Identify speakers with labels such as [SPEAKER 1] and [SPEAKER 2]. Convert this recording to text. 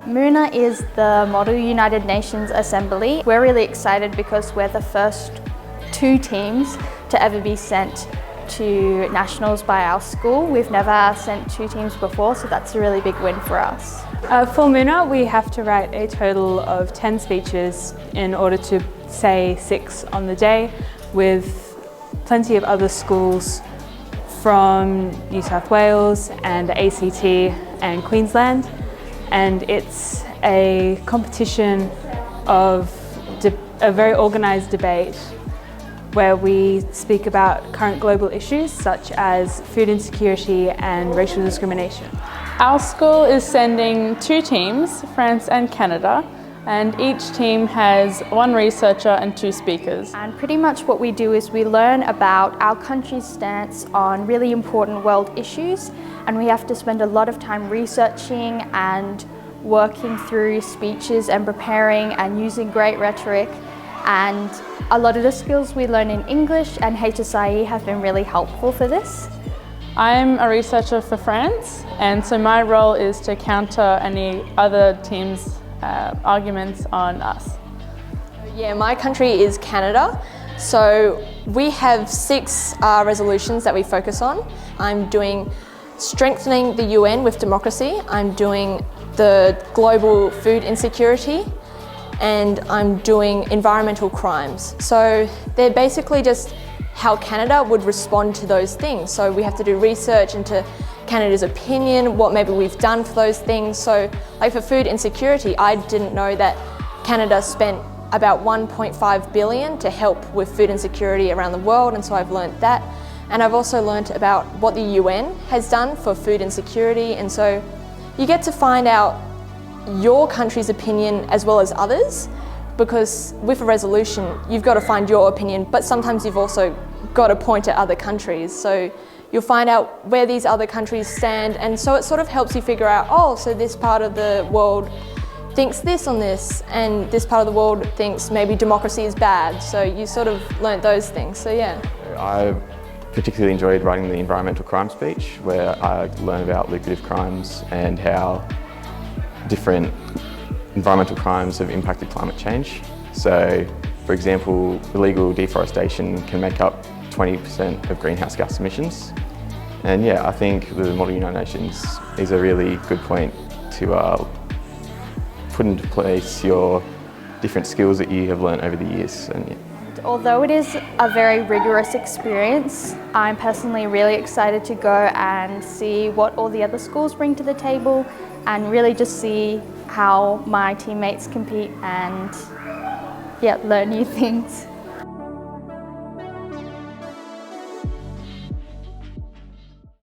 [SPEAKER 1] MUNA is the Model United Nations Assembly. We're really excited because we're the first 2 teams to ever be sent to nationals by our school. We've never sent 2 teams before, so that's a really big win for us.
[SPEAKER 2] For MUNA, we have to write a total of 10 speeches in order to say 6 on the day, with plenty of other schools from New South Wales and ACT and Queensland. And it's a competition of a very organised debate where we speak about current global issues such as food insecurity and racial discrimination.
[SPEAKER 3] Our school is sending 2 teams, France and Canada, and each team has 1 researcher and 2 speakers.
[SPEAKER 1] And pretty much what we do is we learn about our country's stance on really important world issues, and we have to spend a lot of time researching and working through speeches and preparing and using great rhetoric. And a lot of the skills we learn in English and HSCS have been really helpful for this.
[SPEAKER 3] I'm a researcher for France, and so my role is to counter any other teams' arguments on us.
[SPEAKER 4] Yeah, my country is Canada, so we have 6 resolutions that we focus on. I'm doing strengthening the UN with democracy, I'm doing the global food insecurity, and I'm doing environmental crimes. So they're basically just how Canada would respond to those things. So we have to do research into Canada's opinion, what maybe we've done for those things. So like for food insecurity, I didn't know that Canada spent about 1.5 billion to help with food insecurity around the world, and so I've learnt that. And I've also learnt about what the UN has done for food insecurity, and so you get to find out your country's opinion as well as others, because with a resolution you've got to find your opinion, but sometimes you've also got to point at other countries. So you'll find out where these other countries stand, and so it sort of helps you figure out, oh, so this part of the world thinks this on this, and this part of the world thinks maybe democracy is bad. So you sort of learnt those things, so yeah.
[SPEAKER 5] I particularly enjoyed writing the environmental crime speech, where I learned about lucrative crimes and how different environmental crimes have impacted climate change. So, for example, illegal deforestation can make up 20% of greenhouse gas emissions. And yeah, I think the Model United Nations is a really good point to put into place your different skills that you have learned over the years. And, yeah.
[SPEAKER 1] Although it is a very rigorous experience, I'm personally really excited to go and see what all the other schools bring to the table and really just see how my teammates compete and learn new things.